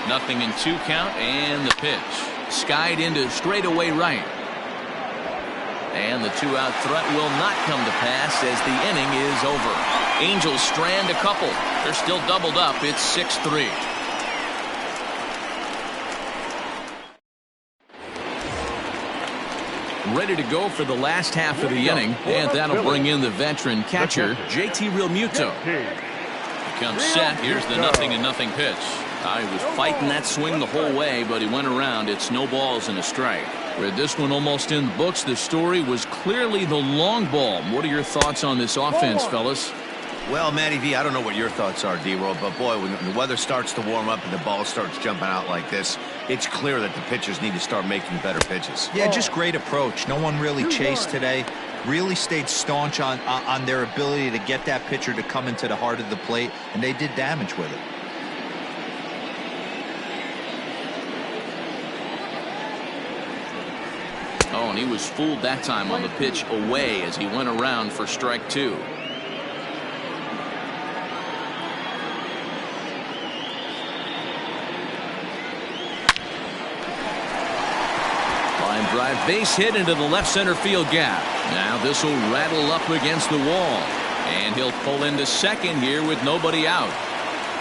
Nothing in 2 count, and the pitch. Skied into straightaway right. And the 2-out threat will not come to pass as the inning is over. Angels strand a couple. They're still doubled up. It's 6-3. ready to go for the last half of the inning, and that'll bring in the veteran catcher, JT Realmuto. He comes set. Here's the 0-0 pitch. He was fighting that swing the whole way, but he went around. It's no balls and a strike. With this one almost in the books, the story was clearly the long ball. What are your thoughts on this offense, fellas? Well, Matty V, I don't know what your thoughts are, D-Roll, but boy, when the weather starts to warm up and the ball starts jumping out like this, it's clear that the pitchers need to start making better pitches. Yeah, just great approach. No one really chased today. Really stayed staunch on their ability to get that pitcher to come into the heart of the plate, and they did damage with it. Oh, and he was fooled that time on the pitch away as he went around for strike 2. Line drive base hit into the left center field gap. Now this will rattle up against the wall. And he'll pull into second here with nobody out.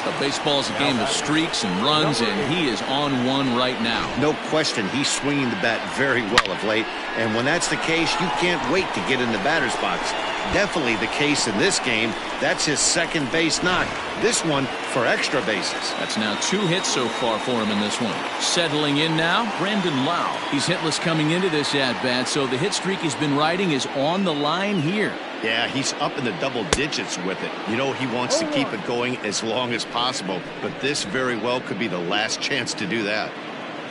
But baseball's a game of streaks and runs, and he is on one right now. No question, he's swinging the bat very well of late. And when that's the case, you can't wait to get in the batter's box. Definitely the case in this game. That's his second base knock. This one for extra bases. That's now 2 hits so far for him in this one. Settling in now, Brandon Lau. He's hitless coming into this at-bat, so the hit streak he's been riding is on the line here. Yeah, he's up in the double digits with it. You know, he wants to keep it going as long as possible, but this very well could be the last chance to do that.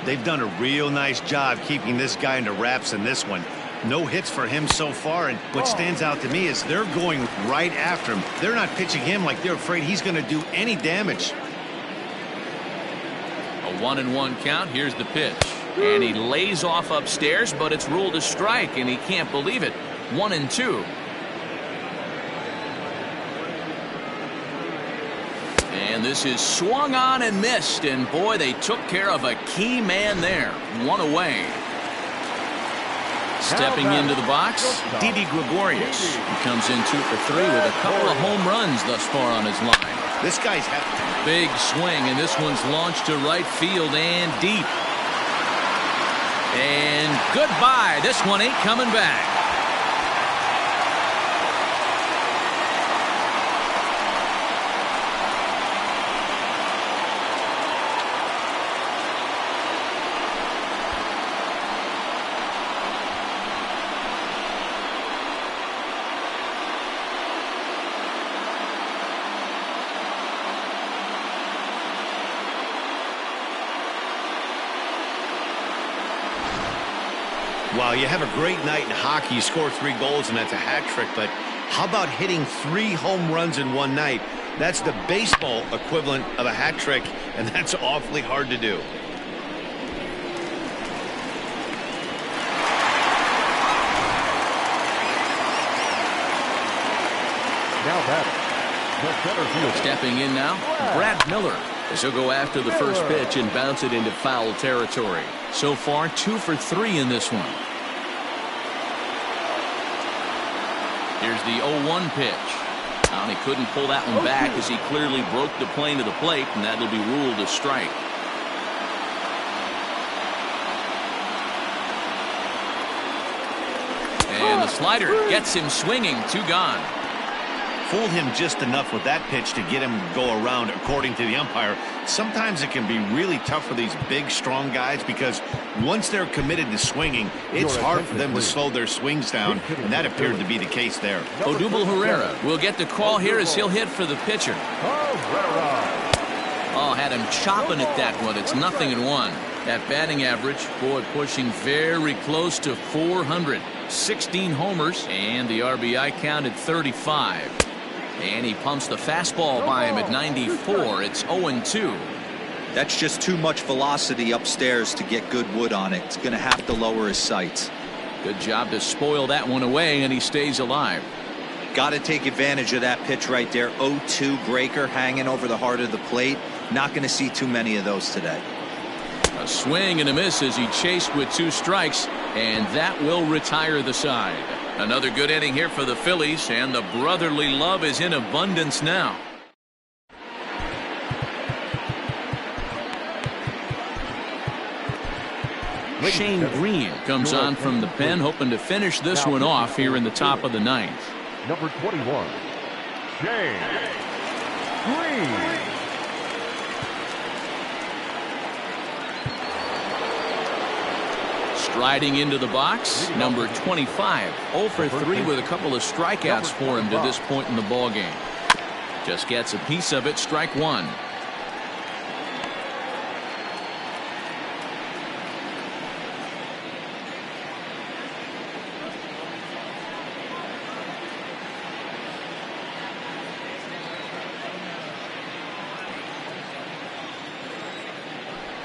They've done a real nice job keeping this guy into wraps in this one. No hits for him so far, and what stands out to me is they're going right after him. They're not pitching him like they're afraid he's going to do any damage. A 1-1 count. Here's the pitch. And he lays off upstairs, but it's ruled a strike, and he can't believe it. 1-2. And this is swung on and missed, and boy, they took care of a key man there. 1 away. Stepping into the box, Didi Gregorius. He comes in 2 for 3 with a couple of home runs thus far on his line. This guy's had big swing, and this one's launched to right field and deep. And goodbye. This one ain't coming back. Wow, you have a great night in hockey. You score 3 goals, and that's a hat trick. But how about hitting 3 home runs in one night? That's the baseball equivalent of a hat trick, and that's awfully hard to do. Now batting, the center fielder. Stepping in now, Brad Miller. As he'll go after the first pitch and bounce it into foul territory. So far, 2 for 3 in this one. Here's the 0-1 pitch. And he couldn't pull that one back as he clearly broke the plane to the plate, and that'll be ruled a strike. And the slider gets him swinging. 2 gone. Fooled him just enough with that pitch to get him to go around, according to the umpire. Sometimes it can be really tough for these big, strong guys because once they're committed to swinging, it's hard for them to slow their swings down, and that appeared to be the case there. Odubel Herrera will get the call here as he'll hit for the pitcher. Oh, had him chopping at that one. It's 0-1. That batting average, boy, pushing very close to 400. 16 homers, and the RBI count at 35. And he pumps the fastball by him at 94. It's 0-2. That's just too much velocity upstairs to get good wood on it. It's going to have to lower his sights. Good job to spoil that one away, and he stays alive. Got to take advantage of that pitch right there. 0-2 breaker hanging over the heart of the plate. Not going to see too many of those today. A swing and a miss as he chased with 2 strikes, and that will retire the side. Another good inning here for the Phillies, and the brotherly love is in abundance now. Shane Green comes on from the pen, hoping to finish this one off here in the top of the ninth. Number 21, Shane Green. Striding into the box, number 25. 0 for 3 with a couple of strikeouts for him to this point in the ballgame. Just gets a piece of it, strike one.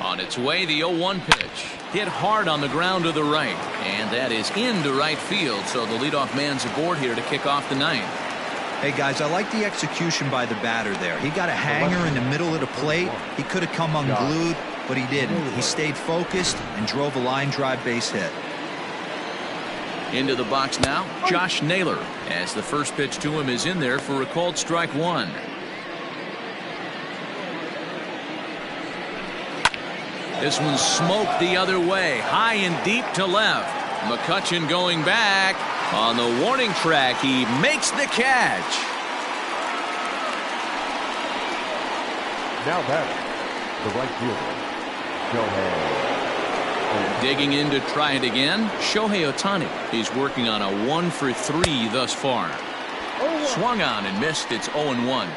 On its way, the 0-1 pitch. Hit hard on the ground to the right. And that is into right field, so the leadoff man's aboard here to kick off the ninth. Hey, guys, I like the execution by the batter there. He got a hanger in the middle of the plate. He could have come unglued, but he didn't. He stayed focused and drove a line drive base hit. Into the box now, Josh Naylor, as the first pitch to him is in there for a called strike one. This one's smoked the other way, high and deep to left. McCutchen going back. On the warning track, he makes the catch. Now batting, the right fielder, Shohei. Digging in to try it again, Shohei Ohtani. He's working on a 1 for 3 thus far. Swung on and missed. It's 0-1.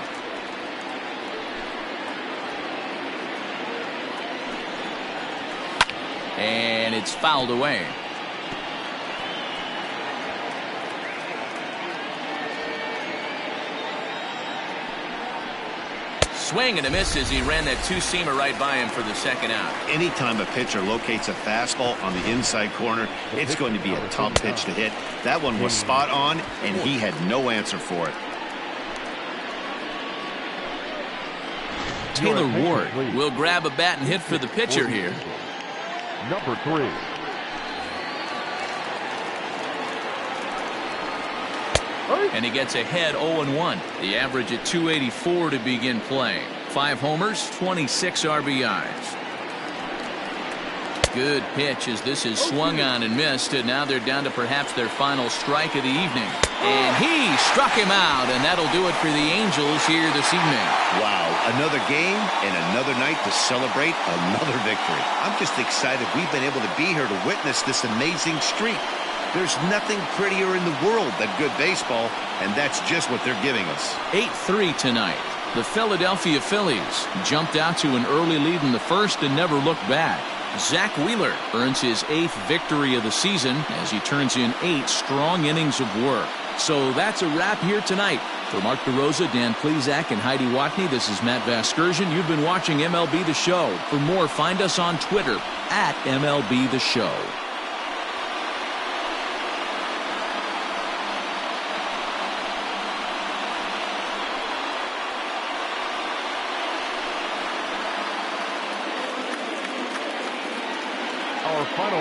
And it's fouled away. Swing and a miss as he ran that two-seamer right by him for the second out. Anytime a pitcher locates a fastball on the inside corner, it's going to be a tough pitch to hit. That one was spot on, and he had no answer for it. Taylor Ward will grab a bat and hit for the pitcher here. Number 3. And he gets ahead 0-1. The average at 284 to begin play. 5 homers, 26 RBIs. Good pitch as this is swung on and missed. And now they're down to perhaps their final strike of the evening. And he struck him out, and that'll do it for the Angels here this evening. Wow, another game and another night to celebrate another victory. I'm just excited we've been able to be here to witness this amazing streak. There's nothing prettier in the world than good baseball, and that's just what they're giving us. 8-3 tonight. The Philadelphia Phillies jumped out to an early lead in the first and never looked back. Zach Wheeler earns his 8th victory of the season as he turns in 8 strong innings of work. So that's a wrap here tonight. For Mark DeRosa, Dan Plesac, and Heidi Watney, this is Matt Vasgersian. You've been watching MLB The Show. For more, find us on Twitter @MLB The Show.